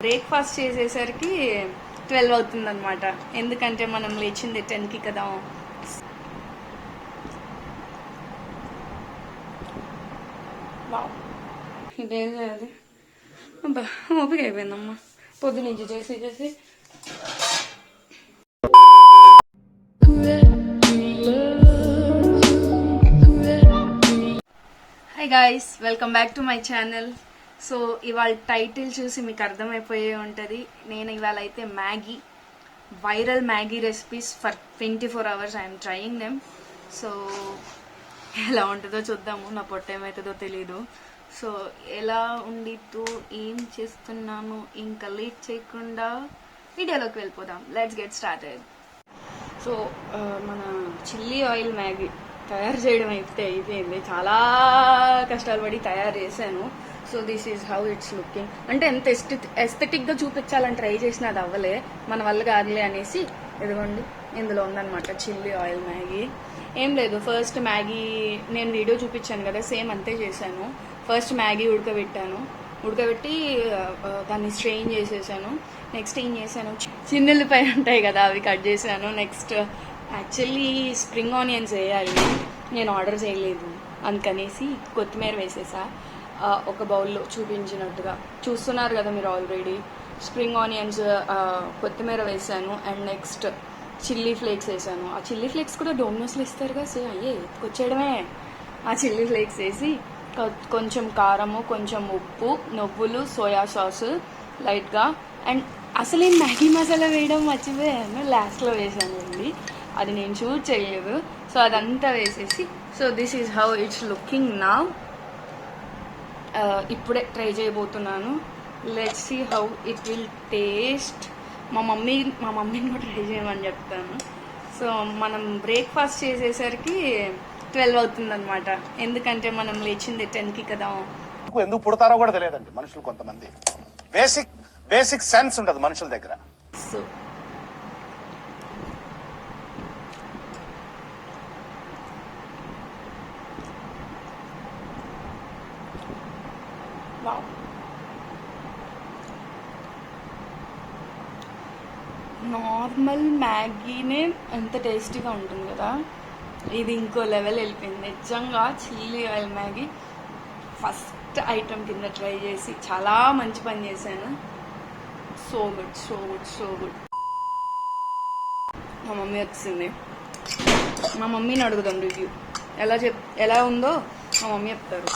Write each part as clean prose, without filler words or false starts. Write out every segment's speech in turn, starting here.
Breakfast చేసేసరికి 12 అవుతుంది అనమాట. ఎందుకంటే మనం లేచింది 10కి కదా. ఇదేం చేయాలి అబ్బా, ఓపిక అయిపోయిందమ్మా పొద్దునుంచి చేసి చేసి. High guys, welcome back to my channel. So ఇవాళ టైటిల్ చూసి మీకు అర్థమైపోయే ఉంటుంది. నేను ఇవాళ అయితే Maggi, viral Maggi recipes for 24 hours I'm trying them. So ఎలా ఉంటుందో చూద్దాము. నా పొట్ట ఏమవుతుందో తెలీదు. సో ఎలా ఉండిద్దు, ఏం చేస్తున్నాను, ఇంకా లేట్ చేయకుండా వీడియోలోకి వెళ్ళిపోదాం. Let's get started. సో మన చిల్లీ ఆయిల్ మ్యాగీ తయారు చేయడం అయితే అయిపోయింది. చాలా కష్టాలు పడి తయారు చేశాను. So this is how it's looking. అంటే ఎంత ఎస్థెటిక్గా చూపించాలని ట్రై చేసిన అది అవ్వలే, మన వల్ల కాదులే అనేసి ఇదిగోండి ఇందులో ఉందన్నమాట చిల్లీ ఆయిల్ మ్యాగీ. ఏం లేదు, ఫస్ట్ మ్యాగీ నేను వీడియో చూపించాను కదా, సేమ్ అంతే చేశాను. ఫస్ట్ మ్యాగీ ఉడకబెట్టి దాన్ని స్ట్రెయిన్ చేసేసాను. నెక్స్ట్ ఏం చేశాను, చిన్నుల్లిపాయ ఉంటాయి కదా అవి కట్ చేశాను. నెక్స్ట్ యాక్చువల్లీ స్ప్రింగ్ ఆనియన్స్ వేయాలి, నేను ఆర్డర్ చేయలేదు అందుకనేసి కొత్తిమీర వేసేసా. ఒక బౌల్లో చూపించినట్టుగా చూస్తున్నారు కదా మీరు ఆల్రెడీ. స్ప్రింగ్ ఆనియన్స్, కొత్తిమీర వేసాను. అండ్ నెక్స్ట్ చిల్లీ ఫ్లేక్స్ వేసాను. ఆ చిల్లీ ఫ్లేక్స్ కూడా డోమినోస్లో ఇస్తారుగా, సో అయ్యే ఎత్తుకొచ్చేయడమే. ఆ చిల్లీ ఫ్లేక్స్ వేసి కొంచెం కారము, కొంచెం ఉప్పు, నువ్వులు, సోయా సాస్ లైట్గా. అండ్ అసలు నేను మ్యాగీ మసాలా వేయడం మర్చిపోయాను, లాస్ట్లో వేసాను అండి, అది నేను షూట్ చేయలేదు. సో అదంతా వేసేసి, so this is how it's looking now. ఇప్పుడే ట్రై చేయబోతున్నాను. Let's see how it will taste. మా మమ్మీని కూడా ట్రై చేయమని చెప్తాను. సో మనం బ్రేక్ఫాస్ట్ చేసేసరికి 12 అవుతుంది అనమాట. ఎందుకంటే మనం లేచింది 10కి కదా. ఎందుకు పుడతారో కూడా తెలియదండి మనుషులు. కొంతమంది బేసిక్ సెన్స్ ఉండదు మనుషుల దగ్గర. సో నార్మల్ మ్యాగీనే ఎంత టేస్టీగా ఉంటుంది కదా, ఇది ఇంకో లెవెల్ వెళ్ళిపోయింది నిజంగా. Chilli oil Maggi first item కింద ట్రై చేసి చాలా మంచి పని చేశాను. So good, so good, so good. మా మమ్మీ వచ్చింది, మా మమ్మీని అడుగుదాం రివ్యూ ఎలా ఉందో మా మమ్మీ చెప్తారు.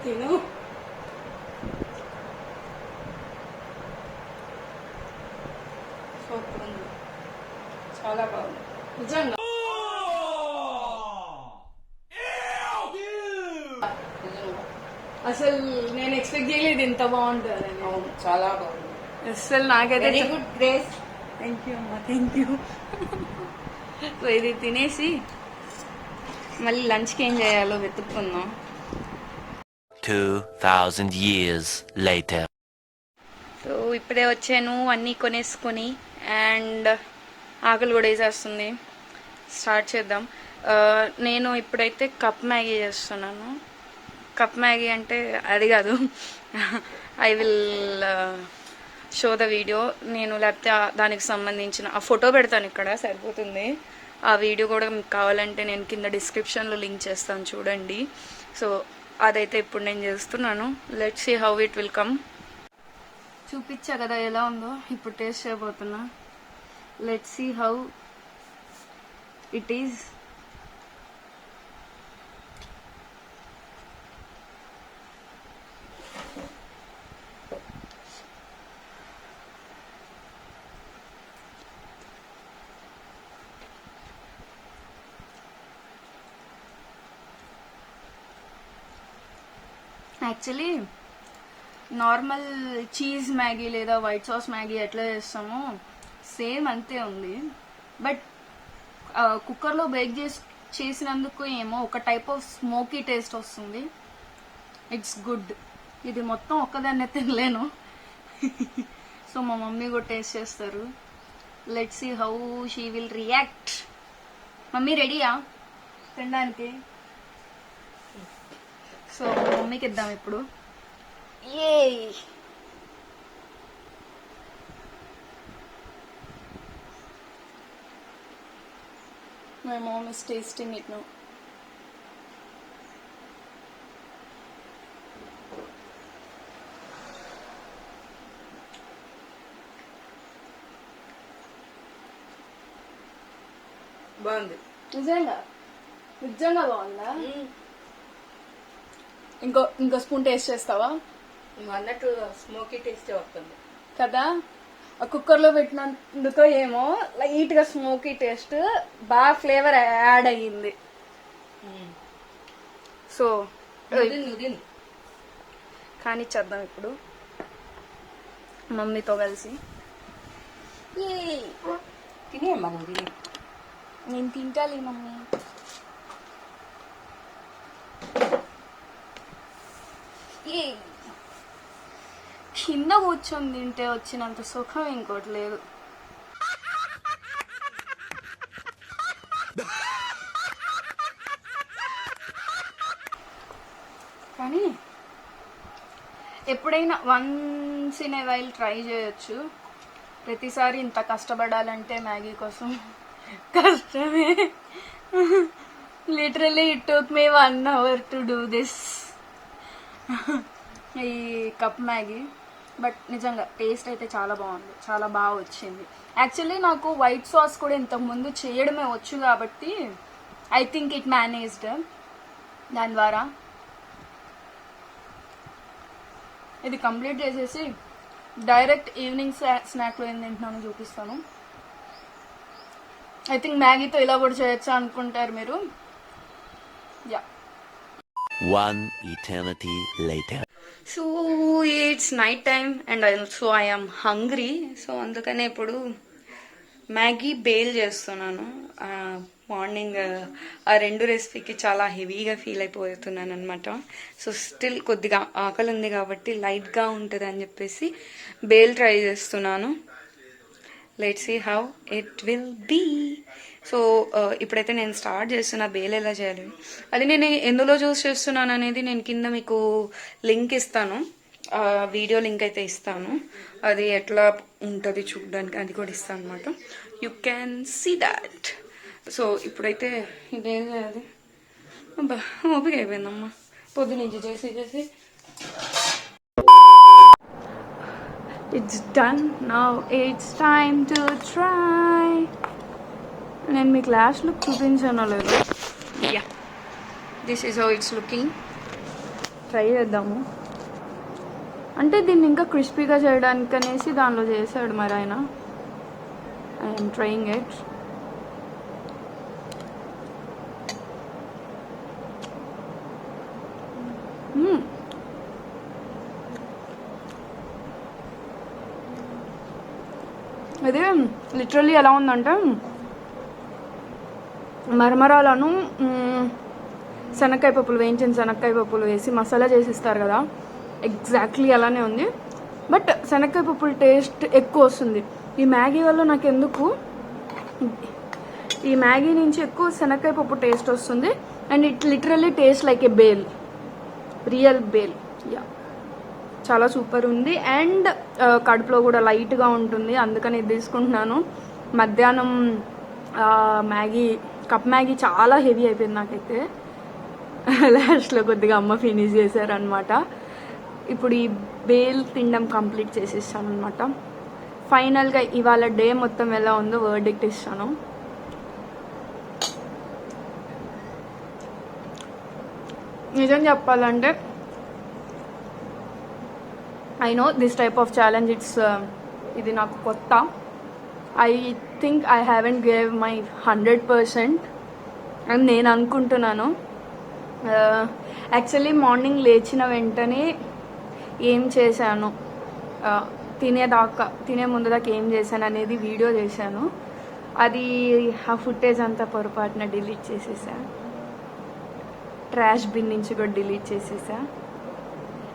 తిను. సూపర్ ఉంది, చాలా బాగుంది నిజంగా. అసలు నేను ఎక్స్పెక్ట్ చేయలేదు ఇంత బాగుంటుందని. చాలా బాగుంది అసలు. నాకైతే గుడ్ గ్రేస్. థ్యాంక్ యూ అమ్మా, థ్యాంక్ యూ. సో ఇది తినేసి మళ్ళీ లంచ్కి ఏం చేయాలో వెతుక్కుందాం. 2000 years later. సో ఇప్పుడే వచ్చాను అన్నీ కొనేసుకొని, అండ్ ఆకలి కూడా వేసేస్తుంది. స్టార్ట్ చేద్దాం. నేను ఇప్పుడైతే కప్ మ్యాగీ చేస్తున్నాను. కప్ మ్యాగీ అంటే అది కాదు, I will show the video. నేను లేకపోతే దానికి సంబంధించిన ఆ ఫోటో పెడతాను, ఇక్కడ సరిపోతుంది. ఆ వీడియో కూడా మీకు కావాలంటే నేను కింద డిస్క్రిప్షన్లో లింక్ చేస్తాను, చూడండి. సో అదైతే ఇప్పుడు నేను చేస్తున్నాను. Let's see how it will come. చూపించా కదా ఎలా ఉందో, ఇప్పుడు టేస్ట్ చేయబోతున్నా. Let's see how it is. Actually normal cheese Maggi లేదా వైట్ సాస్ మ్యాగీ ఎట్లా చేస్తామో సేమ్ అంతే ఉంది. బట్ కుక్కర్లో బేక్ చేసినందుకు ఏమో ఒక టైప్ ఆఫ్ స్మోకీ టేస్ట్ వస్తుంది. It's good. ఇది మొత్తం ఒక్కదాన్నే తినలేను. సో మా మమ్మీ కూడా టేస్ట్ చేస్తారు. Let's see how she will react. Mummy రెడీయా తినడానికి? సో మమ్మీకి ఇద్దాం ఇప్పుడు. Hey my mom is tasting it now. బాగుంది. నిజంగా నిజంగా బాగుందా? ఇంకో స్పూన్ టేస్ట్ చేస్తావా? నువ్వు అన్నట్టు స్మోకీ టేస్ట్ వస్తుంది కదా. ఆ కుక్కర్లో పెట్టినందుకో ఏమో లైట్ గా స్మోకీ టేస్ట్ బాగా ఫ్లేవర్ యాడ్ అయ్యింది. సో నువ్వు కానీ చేద్దాం ఇప్పుడు మమ్మీతో కలిసి. తినే మనం తిని నేను తింటాలి మమ్మీ. కింద కూర్చొని తింటే వచ్చినంత సుఖం ఇంకోటి లేదు. కానీ ఎప్పుడైనా once in a while try చేయొచ్చు. ప్రతిసారి ఇంత కష్టపడాలంటే మ్యాగీ కోసం కష్టమే. Literally it took me 1 hour to do this ఈ కప్ మ్యాగీ. బట్ నిజంగా టేస్ట్ అయితే చాలా బాగుంది, చాలా బాగా వచ్చింది. యాక్చువల్లీ నాకు వైట్ సాస్ కూడా ఇంతకుముందు చేయడమే వచ్చు కాబట్టి ఐ థింక్ ఇట్ మేనేజ్డ్. దాని ద్వారా ఇది కంప్లీట్ చేసేసి డైరెక్ట్ ఈవినింగ్ స్నాక్లో ఏం తింటున్నానో చూపిస్తాను. ఐ థింక్ మ్యాగీతో ఇలా కూడా చేయొచ్చా అనుకుంటారు మీరు. Yeah. One eternity later. So it's night time and also I am hungry. So అందుకనే ఇప్పుడు మ్యాగీ బేల్ చేస్తున్నాను. మార్నింగ్ ఆ 2 రెసిపీకి చాలా హెవీగా ఫీల్ అయిపోతున్నాను అనమాట. సో స్టిల్ కొద్దిగా ఆకలి ఉంది కాబట్టి లైట్గా ఉంటుంది అని చెప్పేసి బేల్ ట్రై చేస్తున్నాను. Let's see how it will be. So ఇప్పుడైతే నేను స్టార్ట్ చేస్తున్నా బేల్ ఎలా చేయాలి. అది నేను ఎందులో చూస్ చేస్తున్నాను అనేది నేను కింద మీకు లింక్ ఇస్తాను, వీడియో లింక్ అయితే ఇస్తాను. అది ఎట్లా ఉంటుంది చూడడానికి అది కూడా ఇస్తాను అనమాట. You can see that. So ఇప్పుడైతే ఇదేం చేయాలి. అబ్బా ఓపిక అయిపోయిందమ్మా పొద్దునుంచి చేసి చేసి. It's done. Now it's time to try. నేను మీకు లాస్ట్ లుక్ చూపించానో లేదు. Yeah, this is how it's looking. Try చేద్దాము. అంటే దీన్ని ఇంకా క్రిస్పీగా చేయడానికి అనేసి దానిలో చేశాడు మరి ఆయన. I'm trying it. ఇది లిటరల్లీ ఎలా ఉందంటే మరమరాలను శనక్కాయ పప్పులు, వేయించిన శనక్కాయ పప్పులు వేసి మసాలా చేసిస్తారు కదా, ఎగ్జాక్ట్లీ అలానే ఉంది. బట్ శనక్కాయ పప్పుల టేస్ట్ ఎక్కువ వస్తుంది. ఈ మ్యాగీ వల్ల నాకు ఎందుకు ఈ మ్యాగీ నుంచి ఎక్కువ శనక్కాయ పప్పు టేస్ట్ వస్తుంది. And it literally taste like A bale, real bale. Yeah, చాలా సూపర్ ఉంది. అండ్ కడుపులో కూడా లైట్గా ఉంటుంది, అందుకని ఇది తీసుకుంటున్నాను. మధ్యాహ్నం కప్ మ్యాగీ చాలా హెవీ అయిపోయింది నాకైతే. లాస్ట్లో కొద్దిగా అమ్మ ఫినిష్ చేశారనమాట. ఇప్పుడు ఈ బేల్ తినడం కంప్లీట్ చేసేసాను అనమాట. ఫైనల్గా ఇవాళ డే మొత్తం ఎలా ఉందో వర్డిక్ట్ ఇస్తాను. నిజం చెప్పాలంటే I know this type of challenge ఇది నాకు కొత్త. I think I haven't gave my 100% అని నేను అనుకుంటున్నాను. యాక్చువల్లీ మార్నింగ్ లేచిన వెంటనే ఏం చేశాను, తినే ముందు దాకా ఏం చేశాను అనేది వీడియో చేశాను. అది ఆ ఫుటేజ్ అంతా పొరపాటున డిలీట్ చేసేసా. ట్రాష్ బిన్ నుంచి కూడా డిలీట్ చేసేసా.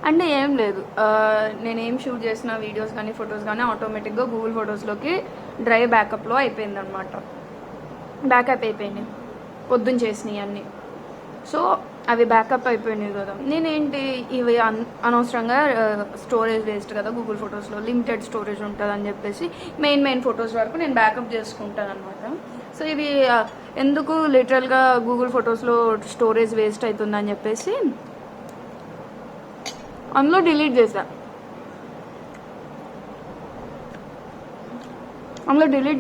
అంటే ఏం లేదు, నేనేం షూట్ చేసిన వీడియోస్ కానీ ఫొటోస్ కానీ ఆటోమేటిక్గా గూగుల్ ఫొటోస్లోకి డ్రై బ్యాకప్లో అయిపోయింది అనమాట. బ్యాకప్ అయిపోయింది పొద్దున్న చేసినవి అన్నీ. సో అవి బ్యాకప్ అయిపోయినాయి కదా, నేనేంటి ఇవి అనవసరంగా స్టోరేజ్ వేస్ట్ కదా గూగుల్ ఫొటోస్లో, లిమిటెడ్ స్టోరేజ్ ఉంటుంది అని చెప్పేసి మెయిన్ ఫొటోస్ వరకు నేను బ్యాకప్ చేసుకుంటాను అనమాట. సో ఇవి ఎందుకు లిటరల్గా గూగుల్ ఫొటోస్లో స్టోరేజ్ వేస్ట్ అవుతుందని చెప్పేసి అందులో డిలీట్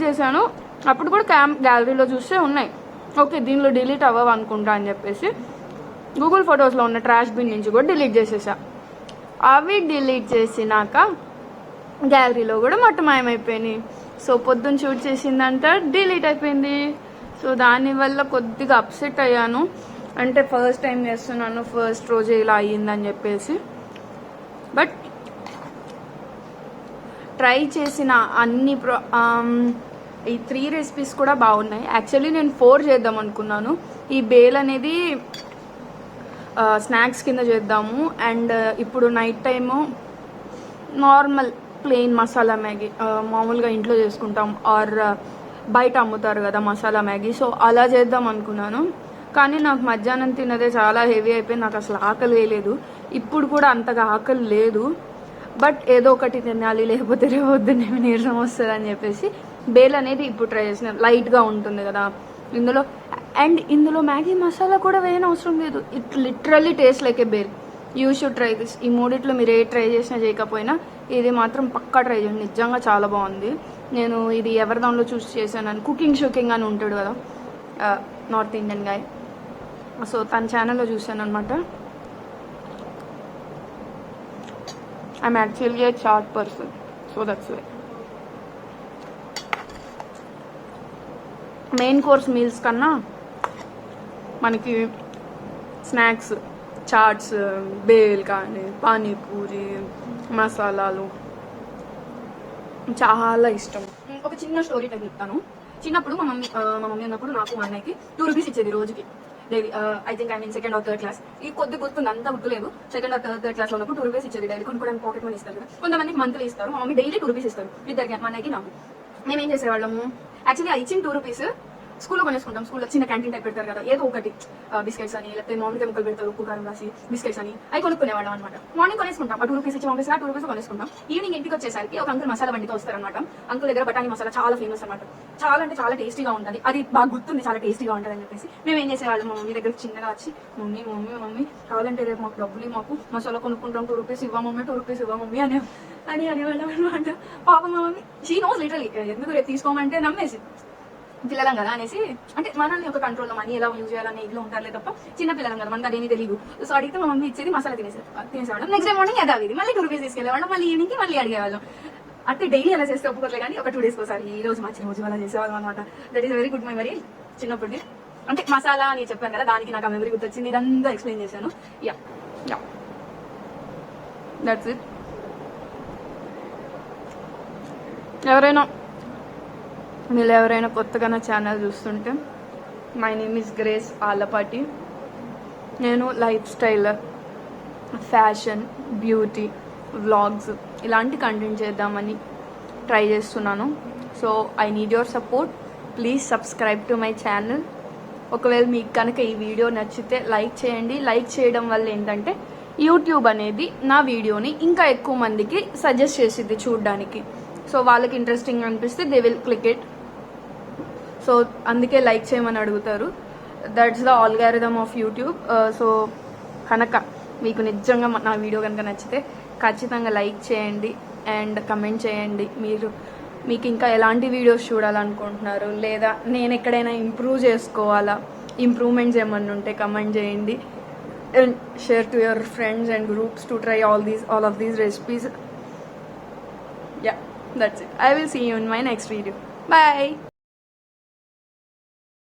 చేశాను. అప్పుడు కూడా గ్యాలరీలో చూస్తే ఉన్నాయి. ఓకే దీనిలో డిలీట్ అవ్వవు అనుకుంటా అని చెప్పేసి గూగుల్ ఫొటోస్లో ఉన్న ట్రాష్ బిన్ నుంచి కూడా డిలీట్ చేసేసా. అవి డిలీట్ చేసినాక గ్యాలరీలో కూడా మట్టమాయమైపోయినాయి. సో పొద్దున్న షూట్ చేసిందంతా డిలీట్ అయిపోయింది. సో దానివల్ల కొద్దిగా అప్సెట్ అయ్యాను. అంటే ఫస్ట్ టైం చేస్తున్నాను, ఫస్ట్ రోజే ఇలా అయ్యిందని చెప్పేసి. బట్ ట్రై చేసిన అన్ని ఈ 3 రెసిపీస్ కూడా బాగున్నాయి. యాక్చువల్లీ నేను 4 చేద్దాం అనుకున్నాను. ఈ బేల్ అనేది స్నాక్స్ కింద చేద్దాము, అండ్ ఇప్పుడు night time normal plain masala Maggi మామూలుగా ఇంట్లో చేసుకుంటాం, ఆర్ బయట అమ్ముతారు కదా మసాలా మ్యాగీ, సో అలా చేద్దాం అనుకున్నాను. కానీ నాకు మధ్యాహ్నం తిన్నదే చాలా హెవీ అయిపోయి నాకు అసలు ఆకలి వేయలేదు. ఇప్పుడు కూడా అంతగా ఆకలి లేదు. బట్ ఏదో ఒకటి తినాలి, లేకపోతే రేపు పొద్దున్నే నీరసం వస్తుంది అని చెప్పేసి బేల్ అనేది ఇప్పుడు ట్రై చేసిన. లైట్గా ఉంటుంది కదా ఇందులో, అండ్ ఇందులో మ్యాగీ మసాలా కూడా వేయని అవసరం లేదు. It literally taste like A bale. You should try this. ఈ మూడిట్లో మీరు ఏ ట్రై చేసినా చేయకపోయినా ఇది మాత్రం పక్కా ట్రై చేయండి, నిజంగా చాలా బాగుంది. నేను ఇది ఎవరి దానిలో చూసి చేశాను, కుకింగ్ అని ఉంటాడు కదా నార్త్ ఇండియన్ గాయ్, సో తన ఛానల్లో చూశాను అనమాట. I'm actually a chaat person, so that's why. Main course meals కన్నా మనకి స్నాక్స్, చాట్స్, బేల్ కానీ పానీపూరి, మసాలాలు చాలా ఇష్టం. ఒక చిన్న స్టోరీ టైం చెప్తాను. చిన్నప్పుడు మా మమ్మీ ఉన్నప్పుడు నాకు మా అన్నయ్యకి 2 రూపీస్ ఇచ్చేది రోజుకి daily. I think I mean 2nd or 3rd class. ఈ కొద్ది గుర్తుంది, అంతా గుర్తులేదు. 2nd or 3rd క్లాస్ లో ఉన్నప్పుడు 2 రూపీస్ ఇచ్చేది డైలీ. కొనుక్కోవడానికి పాకెట్ మనీ ఇస్తారు కదా, కొంతమందికి మంత్లీ ఇస్తారు. మా మమ్మీ డైలీ 2 రూపీస్ ఇస్తారు ఇద్దరికి, మా అన్నయ్యకి నాకు. మేము ఏం చేసేవాళ్ళము, యాక్చువల్లీ ఆ ఇచ్చిన 2 రూపీస్ స్కూల్లో కొనేసుకుంటాం. స్కూల్లో చిన్న క్యాంటీన్ టైప్ పెడతారు కదా, ఏదో ఒకటి బిస్కెట్స్ అని, లేకపోతే మామిడికాయ ముక్కలు పెడతారు ఉప్పు కారం రాసి బిస్కెట్స్ అని, అవి కొనుక్కునేవాళ్ళం అనమాట. మార్నింగ్ కొనేసుకుంటాం, ఆ 2 రూపీస్ ఇచ్చి పంపిస్తే 2 రూపీస్ కొనేసుకుంటాం. ఈవినింగ్ ఇంటికి వచ్చేసరికి ఒక అంకుల్ మసాలా బండితో వస్తారనమాట. అంకుల్ దగ్గర బఠానీ మసాలా చాలా ఫేమస్ అనమాట. చాలా అంటే చాలా టేస్టీగా ఉంటుంది. అది బాగా గుర్తుంది, చాలా టేస్టీగా ఉంటుంది అని చెప్పేసి మేము ఏం చేసేవాళ్ళం, మా మమ్మీ దగ్గర చిన్నగా వచ్చి మమ్మీ కావాలంటే రేపు మాకు డబ్బులు, మాకు మసాలా కొనుక్కుంటాం, 2 రూపీస్ ఇవ్వ మమ్మీ, 2 రూపీస్ ఇవ్వ మమ్మీ అనేవాళ్ళం అనమాట. పాపం మా మమ్మీ షీ నోస్ లిటరలీ, ఎందుకు రేపు తీసుకోమంటే నమ్మేసి పిల్లలం కదా అనేసి, అంటే మనల్ని ఒక కంట్రోల్లో మనీ ఎలా యూజ్ చేయాలని ఇల్లు ఉంటారులే తప్ప చిన్న పిల్లలం కదా, మనకు అదేమీ తెలియదు. సో అడిగితే మా మమ్మీ ఇచ్చేది మసాలా తినేసేవాళ్ళం. నెక్స్ట్ డే మార్నింగ్ యథావిధి మళ్ళీ 2 రూపీస్ తీసుకెళ్ళేవాళ్ళం, మళ్ళీ ఈవినింగ్కి మళ్ళీ అడిగేవాళ్ళం. అంటే డైలీ అలా చేస్తే ఒప్పుకోలే కానీ ఒక 2 days ఒకసారి ఈ రోజు మంచి రోజు అలా చేసేవాళ్ళం అనమాట. That is very good memory చిన్నప్పటి. అంటే మసాలా అని చెప్పాను కదా, దానికి నాకు ఆ మెమరీ గుర్తొచ్చింది, ఇదంతా ఎక్స్ప్లెయిన్ చేశాను. Yeah that's it. మీరు ఎవరైనా కొత్తగా నా ఛానల్ చూస్తుంటే, my name is Grace Alapati. నేను lifestyle, fashion, beauty, vlogs ఇలాంటి కంటెంట్ చేద్దామని ట్రై చేస్తున్నాను. So I need your support. Please subscribe to my channel. ఒకవేళ మీకు కనుక ఈ వీడియో నచ్చితే లైక్ చేయండి. లైక్ చేయడం వల్ల ఏంటంటే యూట్యూబ్ అనేది నా వీడియోని ఇంకా ఎక్కువ మందికి సజెస్ట్ చేసిద్ది చూడడానికి. సో వాళ్ళకి ఇంట్రెస్టింగ్ అనిపిస్తే they will click it. So అందుకే లైక్ చేయమని అడుగుతారు. That's the algorithm of YouTube. So కనుక మీకు నిజంగా నా వీడియో కనుక నచ్చితే ఖచ్చితంగా లైక్ చేయండి అండ్ కమెంట్ చేయండి. మీకు ఇంకా ఎలాంటి వీడియోస్ చూడాలనుకుంటున్నారు, లేదా నేను ఎక్కడైనా ఇంప్రూవ్ చేసుకోవాలా, ఇంప్రూవ్మెంట్స్ ఏమన్నా ఉంటే కమెంట్ చేయండి. And share to your friends and groups to try all of these recipes. Yeah, that's it. I will see you in my next video. Bye.